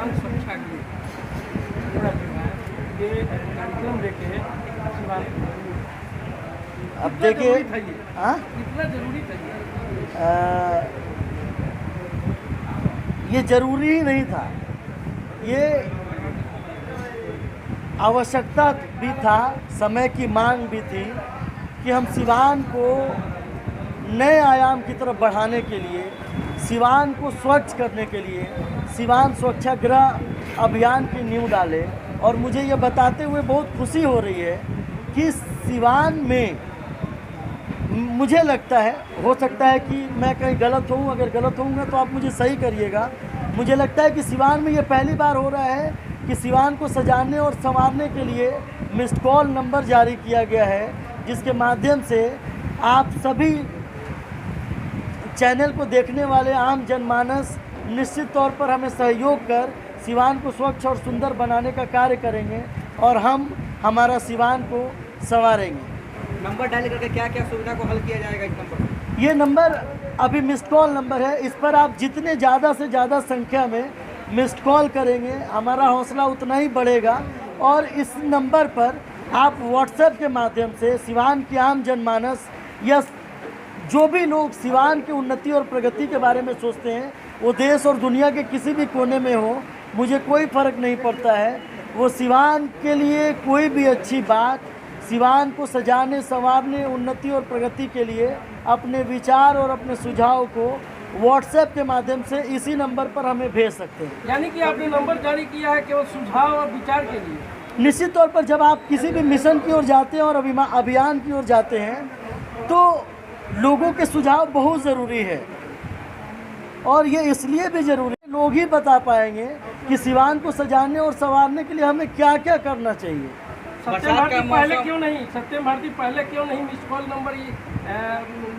सिवान स्वच्छाग्रह पूरा जो है ये कार्यक्रम लेके सिवान अब देखिए, हाँ कितना जरूरी था ये? ये जरूरी ही नहीं था, ये आवश्यकता भी था, समय की मांग भी थी कि हम सिवान को नए आयाम की तरफ बढ़ाने के लिए, सिवान को स्वच्छ करने के लिए सिवान स्वच्छाग्रह अभियान की नींव डालें। और मुझे ये बताते हुए बहुत खुशी हो रही है कि सिवान में, मुझे लगता है, हो सकता है कि मैं कहीं गलत हूँ, अगर गलत होऊंगा तो आप मुझे सही करिएगा, मुझे लगता है कि सिवान में ये पहली बार हो रहा है कि सिवान को सजाने और संवारने के लिए मिस्ड कॉल नंबर जारी किया गया है, जिसके माध्यम से आप सभी चैनल को देखने वाले आम जनमानस निश्चित तौर पर हमें सहयोग कर सिवान को स्वच्छ और सुंदर बनाने का कार्य करेंगे और हम हमारा सिवान को संवारेंगे। नंबर डायल करके क्या क्या सुविधा को हल किया जाएगा इस नंबर पर? ये नंबर अभी मिस्ड कॉल नंबर है, इस पर आप जितने ज़्यादा से ज़्यादा संख्या में मिस्ड कॉल करेंगे हमारा हौसला उतना ही बढ़ेगा। और इस नंबर पर आप व्हाट्सएप के माध्यम से सिवान की आम जनमानस या जो भी लोग सिवान की उन्नति और प्रगति के बारे में सोचते हैं, वो देश और दुनिया के किसी भी कोने में हो, मुझे कोई फ़र्क नहीं पड़ता है, वो सिवान के लिए कोई भी अच्छी बात, सिवान को सजाने संवारने, उन्नति और प्रगति के लिए अपने विचार और अपने सुझाव को व्हाट्सएप के माध्यम से इसी नंबर पर हमें भेज सकते हैं। यानी कि आपने नंबर जारी किया है केवल सुझाव और विचार के लिए? निश्चित तौर पर जब आप किसी भी मिशन की ओर जाते हैं और अभियान की ओर जाते हैं तो लोगों के सुझाव बहुत ज़रूरी है, और ये इसलिए भी ज़रूरी है, लोग ही बता पाएंगे कि सिवान को सजाने और संवारने के लिए हमें क्या क्या करना चाहिए। सत्यम भारती पहले क्यों नहीं, सत्यम भारती पहले क्यों नहीं मिस्ड कॉल नंबर ये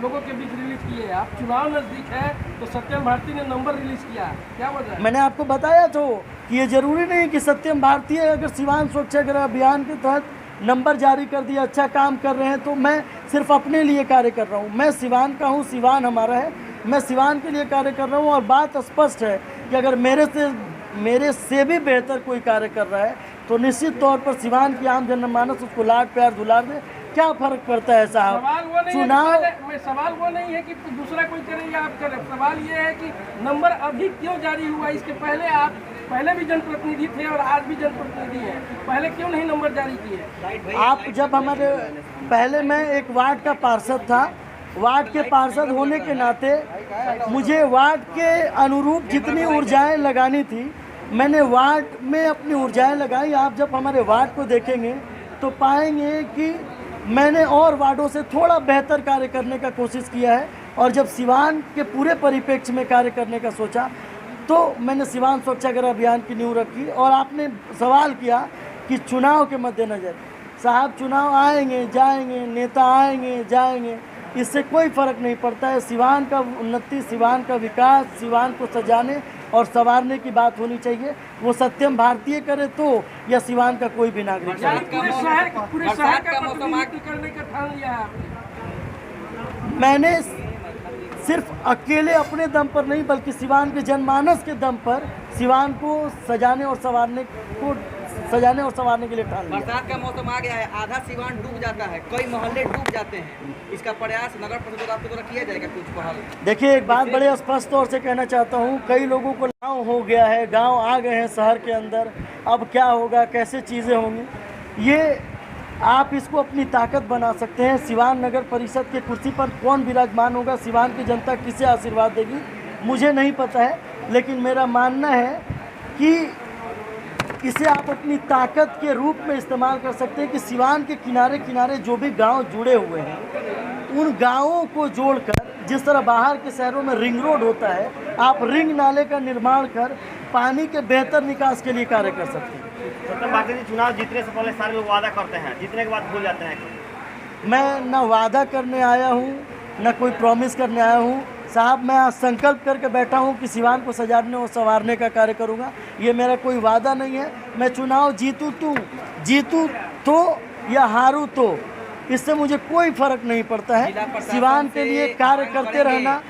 लोगों के बीच रिलीज किए? आप चुनाव नज़दीक है तो सत्यम भारती ने नंबर रिलीज किया, क्या वजह है? मैंने आपको बताया तो कि ये ज़रूरी नहीं कि सत्यम भारती अगर सिवान स्वच्छाग्रह अभियान के तहत नंबर जारी कर दिया, अच्छा काम कर रहे हैं, तो मैं सिर्फ अपने लिए कार्य कर रहा हूँ। मैं सिवान का हूँ, सिवान हमारा है, मैं सिवान के लिए कार्य कर रहा हूँ। और बात स्पष्ट है कि अगर मेरे से भी बेहतर कोई कार्य कर रहा है तो निश्चित तौर पर सिवान की आम जनमानस उसको लाड प्यार दुलार दे। क्या फ़र्क पड़ता है साहब? सवाल वो नहीं है कि दूसरा कोई करे या आप करें, सवाल ये है कि नंबर अभी क्यों जारी हुआ? इसके पहले आप पहले भी जनप्रतिनिधि थे और आज भी जनप्रतिनिधि हैं, पहले क्यों नहीं नंबर जारी किए? आप जब हमारे पहले, मैं एक वार्ड का पार्षद था, वार्ड के पार्षद होने के नाते मुझे वार्ड के अनुरूप जितनी ऊर्जाएं लगानी थी मैंने वार्ड में अपनी ऊर्जाएं लगाई। आप जब हमारे वार्ड को देखेंगे तो पाएंगे कि मैंने और वार्डों से थोड़ा बेहतर कार्य करने का कोशिश किया है। और जब सिवान के पूरे परिप्रेक्ष्य में कार्य करने का सोचा तो मैंने सिवान स्वच्छाग्रह अभियान की नींव रखी। और आपने सवाल किया कि चुनाव के मद्देनज़र, साहब चुनाव आएंगे जाएंगे, नेता आएंगे जाएंगे, इससे कोई फ़र्क नहीं पड़ता है। सिवान का उन्नति, सिवान का विकास, सिवान को सजाने और संवारने की बात होनी चाहिए, वो सत्यम भारतीय करे तो या सिवान का कोई भी नागरिक। पूरे शहर का प्रतिनिधित्व करने का ठान लिया है आपने? मैंने सिर्फ अकेले अपने दम पर नहीं बल्कि सिवान के जनमानस के दम पर सिवान को सजाने और संवारने के लिए ठान लिया। बरसात का मौसम आ गया है, आधा सिवान डूब जाता है, कई मोहल्ले डूब जाते हैं, इसका प्रयास नगर परिषद आपके द्वारा किया जाएगा कुछ पहल? देखिए, एक बात बड़े स्पष्ट तौर से कहना चाहता हूँ, कई लोगों को गाँव हो गया है, गाँव आ गए हैं शहर के अंदर, अब क्या होगा, कैसे चीज़ें होंगी, ये आप इसको अपनी ताकत बना सकते हैं। सिवान नगर परिषद के कुर्सी पर कौन विराजमान होगा, सिवान की जनता किसे आशीर्वाद देगी, मुझे नहीं पता है, लेकिन मेरा मानना है कि इसे आप अपनी ताकत के रूप में इस्तेमाल कर सकते हैं कि सिवान के किनारे किनारे जो भी गांव जुड़े हुए हैं उन गांवों को जोड़कर, जिस तरह बाहर के शहरों में रिंग रोड होता है, आप रिंग नाले का निर्माण कर पानी के बेहतर निकास के लिए कार्य कर सकते हैं। सत्यम भारती जी चुनाव जीतने से पहले सारे लोग वादा करते हैं, जीतने के बाद भूल जाते हैं। मैं न वादा करने आया हूँ न कोई प्रॉमिस करने आया हूँ साहब, मैं आज संकल्प करके बैठा हूँ कि सिवान को सजाने और संवारने का कार्य करूँगा। ये मेरा कोई वादा नहीं है। मैं चुनाव जीतूँ तो या हारूँ तो, इससे मुझे कोई फ़र्क नहीं पड़ता है। सिवान के लिए कार्य करते रहना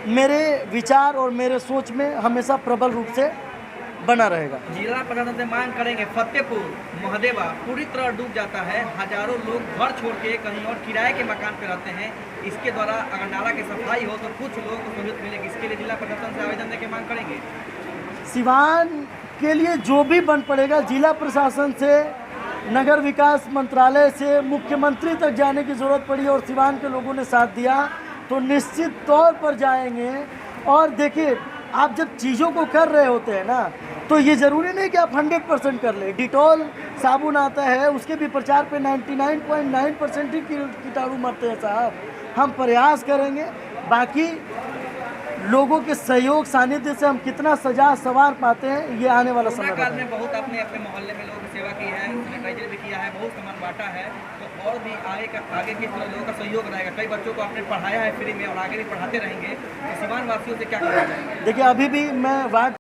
मेरे विचार और मेरे सोच में हमेशा प्रबल रूप से बना रहेगा। जिला प्रशासन से मांग करेंगे, फतेहपुर महादेवा पूरी तरह डूब जाता है, हजारों लोग घर छोड़ के कहीं और किराए के मकान पे रहते हैं। इसके द्वारा अगर नाला की सफाई हो तो कुछ लोगों को सहूलियत मिलेगी। इसके लिए जिला प्रशासन से आवेदन देकर मांग करेंगे। सिवान के लिए जो भी बन पड़ेगा, जिला प्रशासन से, नगर विकास मंत्रालय से, मुख्यमंत्री तक जाने की ज़रूरत पड़ी और सिवान के लोगों ने साथ दिया तो निश्चित तौर पर जाएंगे। और देखिए, आप जब चीज़ों को कर रहे होते हैं ना, तो ये ज़रूरी नहीं कि आप 100% कर लें। डिटॉल साबुन आता है, उसके भी प्रचार पे 99.9% ही कीटाणु मरते हैं साहब। हम प्रयास करेंगे, बाकी लोगों के सहयोग सानिध्य से हम कितना सजा सवार पाते हैं ये आने वाला समय कोरोना काल बताएगा। में बहुत आपने अपने मोहल्ले में लोगों की सेवा की है, सैनिटाइजर भी किया है, बहुत सामान बांटा है, तो और भी आगे किस तरह लोगों का सहयोग रहेगा? कई बच्चों को आपने पढ़ाया है फ्री में और आगे भी पढ़ाते रहेंगे, तो सीवान वासियों से क्या कहना चाहेंगे? देखिए, अभी भी मैं वार्ड